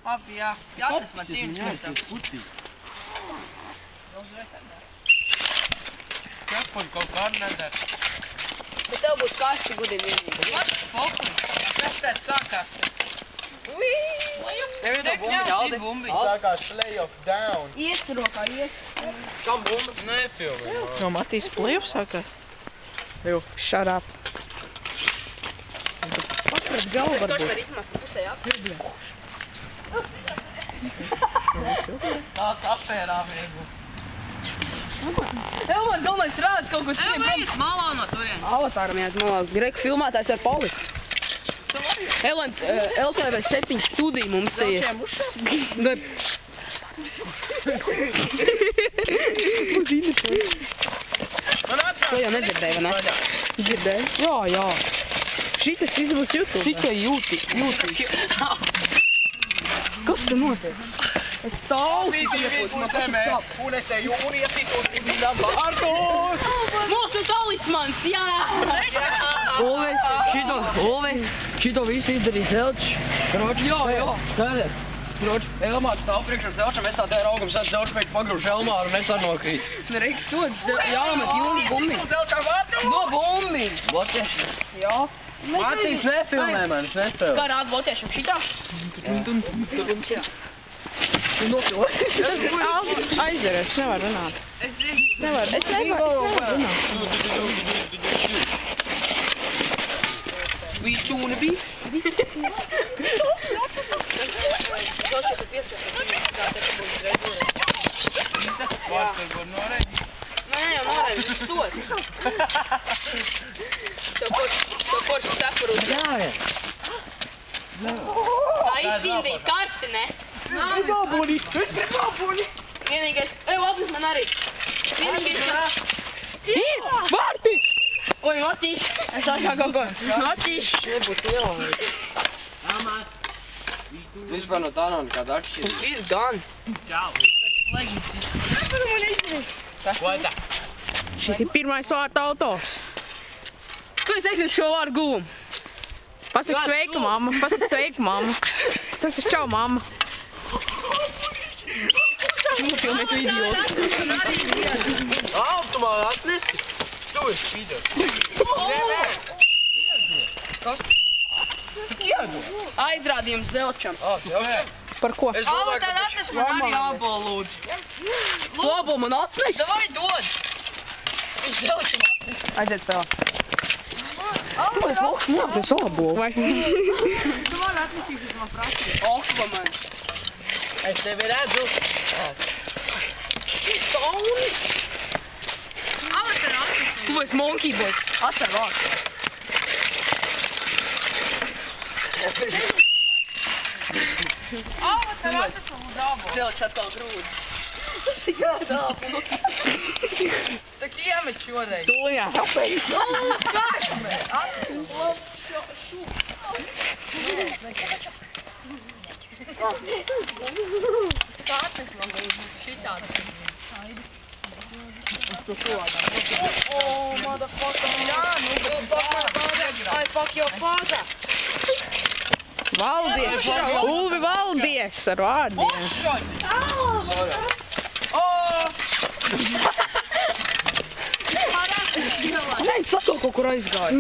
Labi, jā. Jāsas man cīņas. Ķepuļ kaut kā nedara. Bet tev būs kasti gudīgi. Kas tēt sākās? Tev ir tā bumbi, Aldi. Sākās play-off down. Ies rokā, ies. Kam bumba? Nefilmē. No Matīs play-off sākās? Jau, shut up. Pakrāt galvu Toši varbūt. var izmāt pusē, jā? Tāds apērā viegli. Elmar, domāju, rāds kaut ko skrien. Elmar, malā no turien. Avatāram jāiet malā. Greku filmētājs var palikt. LTV 7 studija mums te ir. Ne. To jau nedzirdēja, vai ne? Dzirdēji? Jā. Šitas izbūs YouTube. Cikai jūtī. Kas te notiek? Es stāvu Un es eju un iesītot viņam vārdos. Mūsu talismans, jā! Ulvi, šito visu izdarīja Zelčs. Kroči, Jā. skaties. Kroči, Elmārs stāv priekš ar Zelčam, es tā te raugam, sāc Zelču pēc pagrūšu Elmāru un es ar nokrīt. Reiks sods, jāmet jūli bumbi. Zelčam vārdos. No bumbi! Bloķēšanas. Jā. Matīs nefilmē man, es nefilmē. Kā rāda bloķēšana šitā? Aldis aizver, es nevaru runāt. Es nevaru runāt. We tune be. Nē, jau noraidīt, tas sods. Tev porši cepuru. Jā. Tā izcīndīja karsti, ne? Gribāboni. Vienīgais, labis man arī. Vienīgais, kas... Vārti! Oi, Matīs! Es atkal kaut ko. Matīs! Nebūtu lielāk. Vispār no tā nav nekāda atšķirība. Ir gan. Šis ir pirmais vārta autors. Ko es teiktu šo vārdu guvumu? Pasaka sveika, mamma. Saka čau, mamma. Filmēt idiotu. Automā atnesi. Tu esi pīdot. Kas? Aizrādījums Zelčam. Par ko? Es domāju, Tā ka atnes man arī ābolu, lūdzu. Ābolu man atnes? Davai dod. Viņš Zelčam atnes. Aiziet spēlēt. Tu esi valks nākties ābolu. Vai? Tu man atnesīs, man prasīt. Okba man. Es tevi redzu. Saunis. Avatar atnes. Tu esi monkey boys. Atcer vārdu. Avatar atnes man dābu. Zelč atkal grūdi. Tas tikai dābu. Tak iemet šoreiz. Tu, jā. Kāpēc? Atnes. Tā atnes man lūdzu. Šitādi. Oh, motherfucker. Jā, nu, go fuck my father. I fuck your father. Valdies. Ulvi Valdies ar vārdiem. Bullshit. Nē, saka kaut kur aizgāja.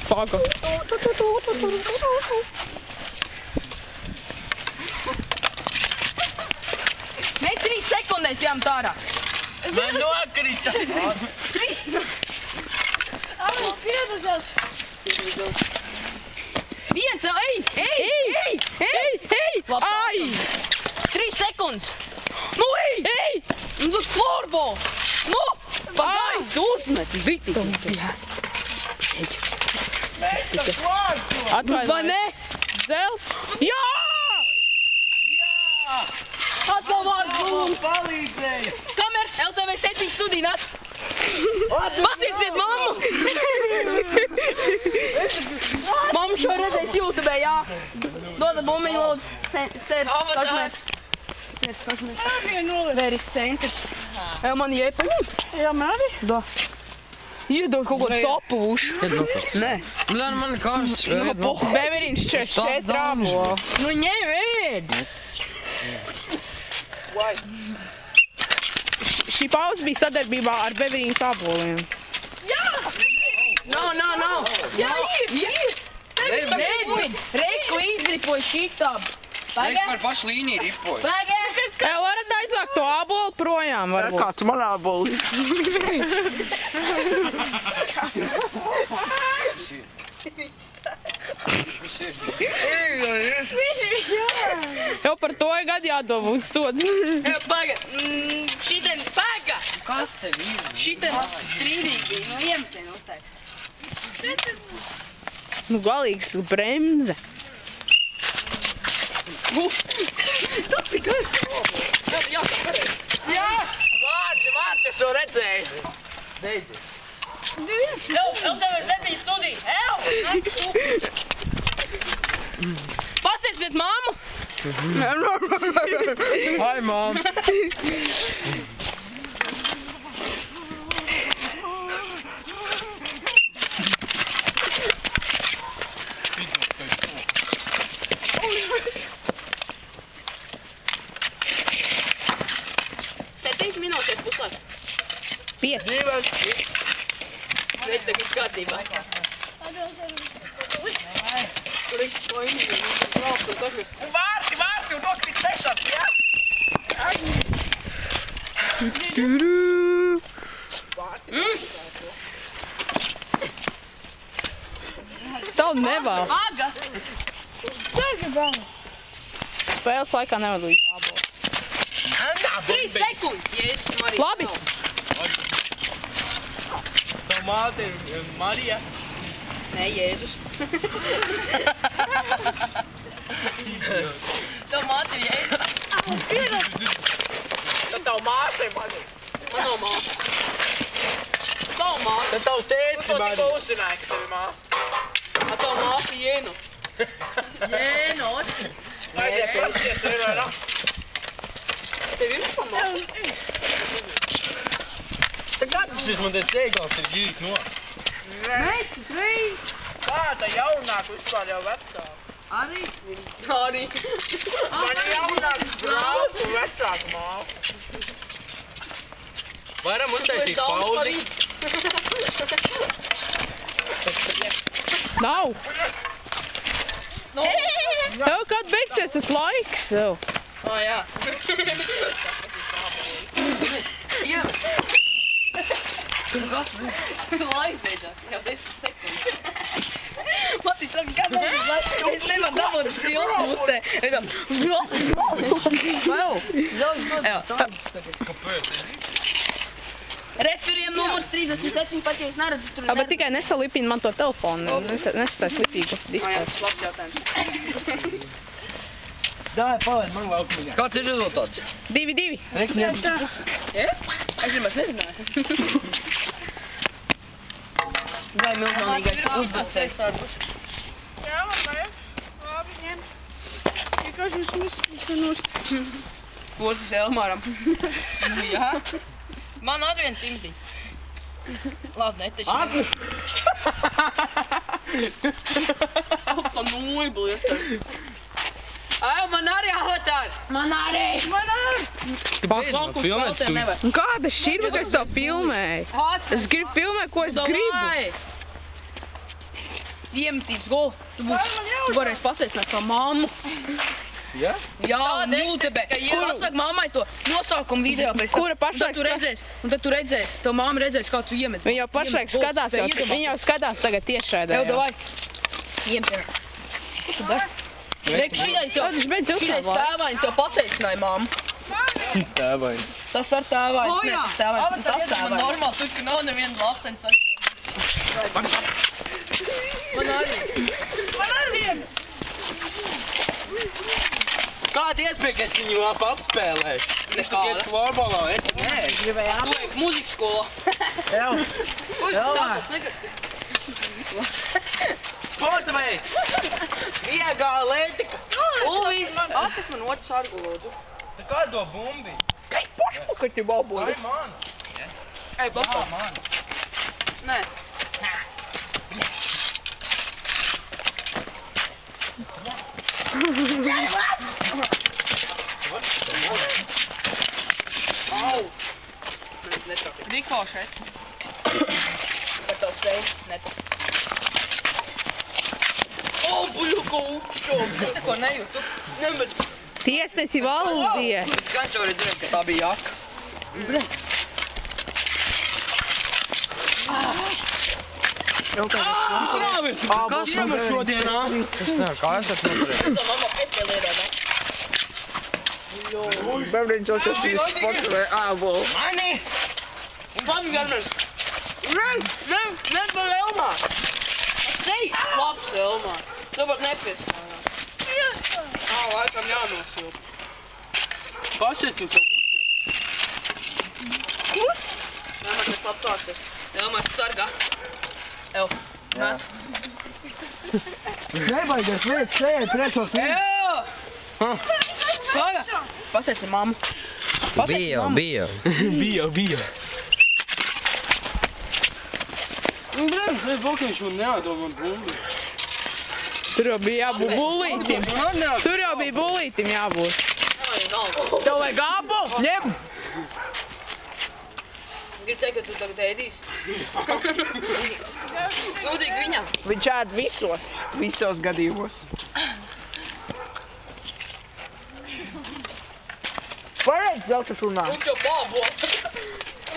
Paga. Nē, 3 sekundēs jāmt ārā. Man nokrita. Viens, ej! Ai! 3 sekundes. Nu, ej! Nu, florball. Nu, pagājis uzmet. Vitīgi. Atvainojiet. Vai ne? Zel? Jā! Atkal vārdu. Palīdzēja. Kamer, LTV 7 studija nāc. Pasīstiet mammu. Mammu šo redzēs YouTube, jā. Doda bumbiņu, lūdzu. Sērs, Kažmērs. Veris centrs. Jā, man jēpaņem. Jā, man arī. Da. Iedod kaut ko sopūšu. Nē. Man karsts. Beveriņš 44 ābolu. Nu ņem ēd. Šī pauze bija sadarbībā ar Beveriņas āboliem. Jā! No. Jā, ir! Reikli izripoja šitam. Reik par pašu līniju ripoju. Varat aizvākt to ābolu projām, varbūt. Kāds man ābolis? Jau par to gadu jādod būs sods. Paga! Šiten, paga! Kas tev ir? Šiten strīdīgi, no iemetien uztais. Nu, galīgs bremze. Tas tikai jā, pareizi. Jā! Vārti, es to redzēju. Beidzies. LTV7 studija, Pasēsiet māmu! Hai, mām. Reiz tagad kārtībā. Vārti, un nokrit sešats, jā? Tev nevēl. Aga! Spēles laikā nevar līdz ābolu. 3 sekundes, Jēzus Marija. Labi. Tev māte ir Marija. Nē, Jēzus. Tev māte ir Jēzus. Tad tavu māte ir Marija. Man nav māte. Tavu māte. Tad tavs tētis Tu to Marija. tikko uzzināji, ka tev ir māte. A tavu māte ir Jēnu. Jēnu, osti. Aiziet, prasties, tev ir vairāk. Tev ir pa māte? Kāds man te steigals ir gīt no? Kāda jaunāka vispār jau vecāka? Arī. Man ir jaunāks brālis un vecāka māte. Varam uztaisīt pauzi? Nav. Tev kad beigsies tas laiks? Tev. Jā. Jā. Laiks beidzās, jau 10 sekundes. Mati saka, kādā ir laiks? Es nevaru dabūt siltu mutē. Referiem numurs 37, pat ja es neredzu tur. Bet tikai nesalipini man to telefonu. Nesastāj slipīgu Jā, display. tas labs jautājums. Dāj, palaid man laukumiņā. Kāds ir rezultāts? 2-2. Es nemaz nezināju. Vai milzonīgais uzbrucējs. Jā, labi, ņem. Vienkārši jūs nesatīšanos. Potas Elmāram. Nu jā. Man arī viens imti. Labi, netaši. Pa nūju blieta. Ai, man arī avatāri. Man arī. Tu beidz man filmēt tu. Kāda šķirba, ka es to filmēju? Es gribu filmēt, ko es gribu. Iemetīs go. Tu varēsi pasveicināt kā mammu. Ja? Jā, un YouTube. Pasaka mammai to nosaukumu video pēc tam. Kura pašlaik Un tad tu redzēsi. Tev mamma redzēs, kā tu iemet. Viņa jau pašlaik skatās, viņa jau skatās tagad tiešraidē. Tev davai. Iemet. Ko tu dari? Reik, šitais tēvains jau pasveicināja mammu. Tēvains. Tas ar tēvains, ne tas tēvains. Tas tēvains. Man normāli tur, ka nav neviena lapsens. Man arī. Kāda iespēja, ka es viņu apspēlēju? Es tu Nekāda. iet florbolā, es nē. Gribēju apliek mūzikas skola. Sporta veids! Viegā lētika! Ulvi, atkas man otrs argulodu. Tā kā to bumbi? Kad tu baboji? Ai, man! Ej, Jā, bapa. man! Nē. Au! Rikošets. Par tavu seju netas. O, buļu, ko upšķo! Es neko nejūtu. Nemet. Tiesnesi valdīja. Skaņš jau arī zināt, ka tā bija jaka. Krāvis! Kas iemet šodienā? Es nezinu, kā es esmu noturējis. Es to mamma piespēlēju, ne? Bevriņš jau tas ir sportuvē ābolu. Mani! Un pats garnas. Nes man Elmār. Es seju. Labs Elmār. Tu pat nepiespēlēji. Laikam jānosilp. Kas ir tu tev? Elmār, tas labs vārds. Elmārs sargā. Ew. Met. Nebaidies liek sēd trešos Ew! Paga! Pasēci mammu. Bija. Bija. Nu, brēns, es bokiņš un neādom man bumbi. Tur jau bija jābūt bulītim. Tur jau bija bulītim jābūt. Tev vajag ābolu? Ņem! Gribu teikt, ka tu tagad ēdīsi. Sūdīgi viņam. Viņš ēd visos gadījumos. Pareizi zelta runā. Un čo pābo.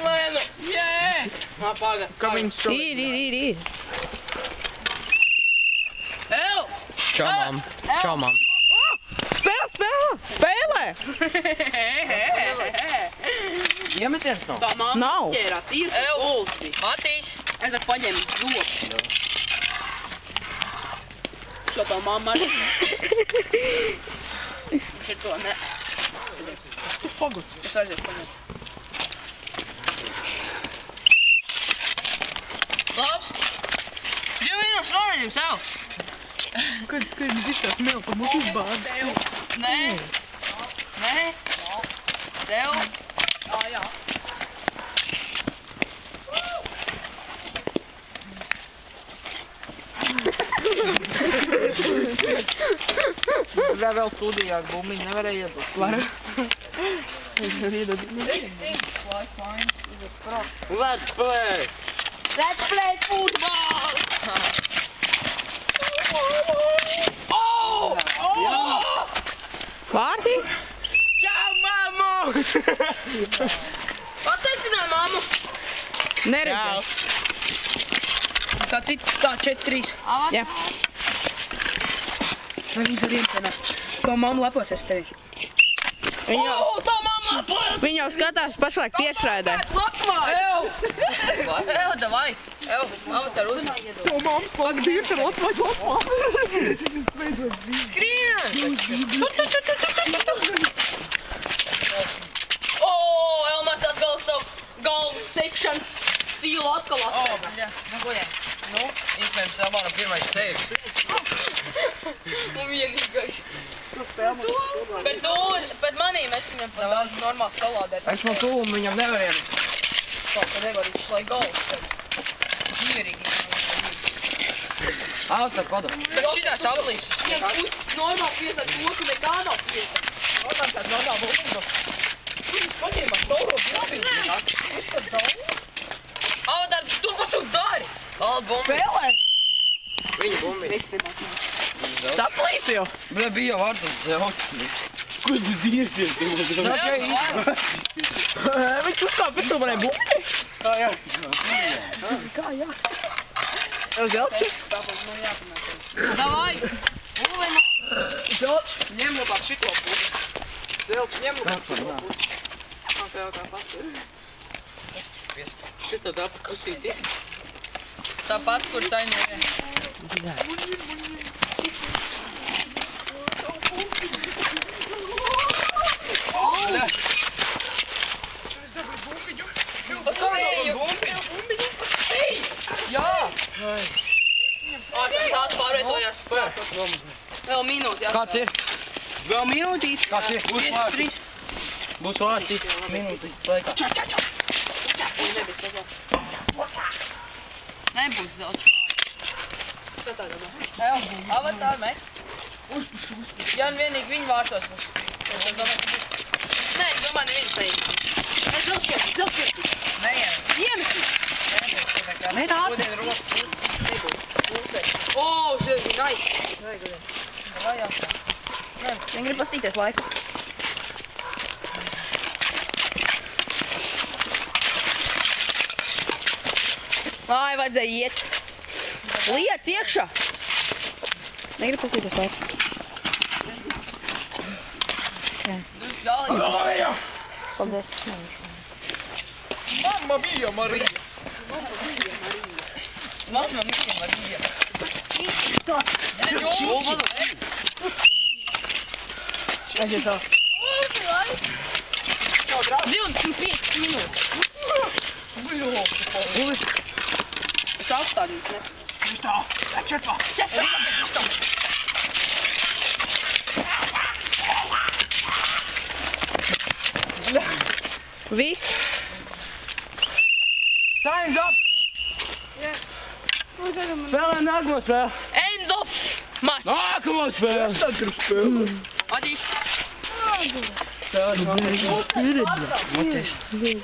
Lēnu. Jē. Nā, paga. Kā viņš to... Ir. Ew! Čau, mam. Spēlē! Iemetiens nav. Tā mamma Nav. ķērās. Ir ulti. Matīs. Es ar paņēmu zobu. Šo tā mamma arī. Šito ne. Tu fagot. Es aizies paņēmu. Labs. 2 minūtes nomeņam sev. Kad viņš izsāk melku mūs izbārdz. Nē. Tev. Jā. Vēl studijās bumbiņu nevarēja iedot. Var? Es varu iedot. Let's play! Let's play football! Vārti? Čau, mammu! Pasveicināju mammu! Neredzēs. Kā citi, tā 4-3. Jā. Vai viņas ar iempenā? Tā mamma leposies tevi. Tā mamma leposies! Viņa jau skatās pašlaik tiešraidē. Ew, davai. Ew, mamma tā rūdinā iedod. To mammas lāk dīrs ar Latviju. Skrien! Elmārs atkal savu galvu sekšanas stīlu atkal atsēma. Nu, iespējams, Elmāra pirmais sēvis. Un vienīgais. Bet manī mēs viņam pat daudz normāli salādēt. Es man tūlu viņam nevarēju. Tā, ka nevar viņš lai galvu šeit. Mierīgi. Āstar padam. Tad šitās aplīsas. Viņam puses normāli piesāt roku, nekā nav piesāt. Normāli tāda normāla bumba. Viņš paņēma sauro bumbiņu. Visam daudz. Audar, tu ko tu dari? Kalda bumbi. Spēlē! Viņa bumbi. Saplīs jau! Ble, bija jau vārtas zelts. Ko tu dīrsies? Viņš uzkāp pēc to manai bumbi. Kā jā? Tev zelči? Davai. Ulvimā. Zelči? Ņem labāk šito pusi. Zelts, ņem labāk šito pusi. Kā tev tā pati? Šito tā pakusīti. Tāpat, kur tainīja. Jā! Sāc pārvietojās. Vēl minūti. Kāds ir? Vēl minūtīt? Kāds ir? Būs vārti. Būs vārti. Minūtīt. Laikā. Nebūs zelta vārds. Avatāri, mēs. Ja un vienīgi viņi vārtos būs. Es domāju, ka būs. Nē, es domāju, neviens neizsīs. Nē, zeltšķirti. Nē, iemesīs. Nē, tā. Šodien rosas. O, šis ir nice. Vajag. Viņi grib pastīties laiku. Vai, vajadzēja iet. Liec iekšā. Negrib pastīties laiku. Jā. Paldies. Mamma mia, Marija. Mamma mia, Marija. Aiziet tā. 25 minūtes. Es apstādījos, ne? Viss. Time's up! Spēlē nākamo spēli. End of match. Nākamo spēli. Adīs. Spēlē nākamo spēli.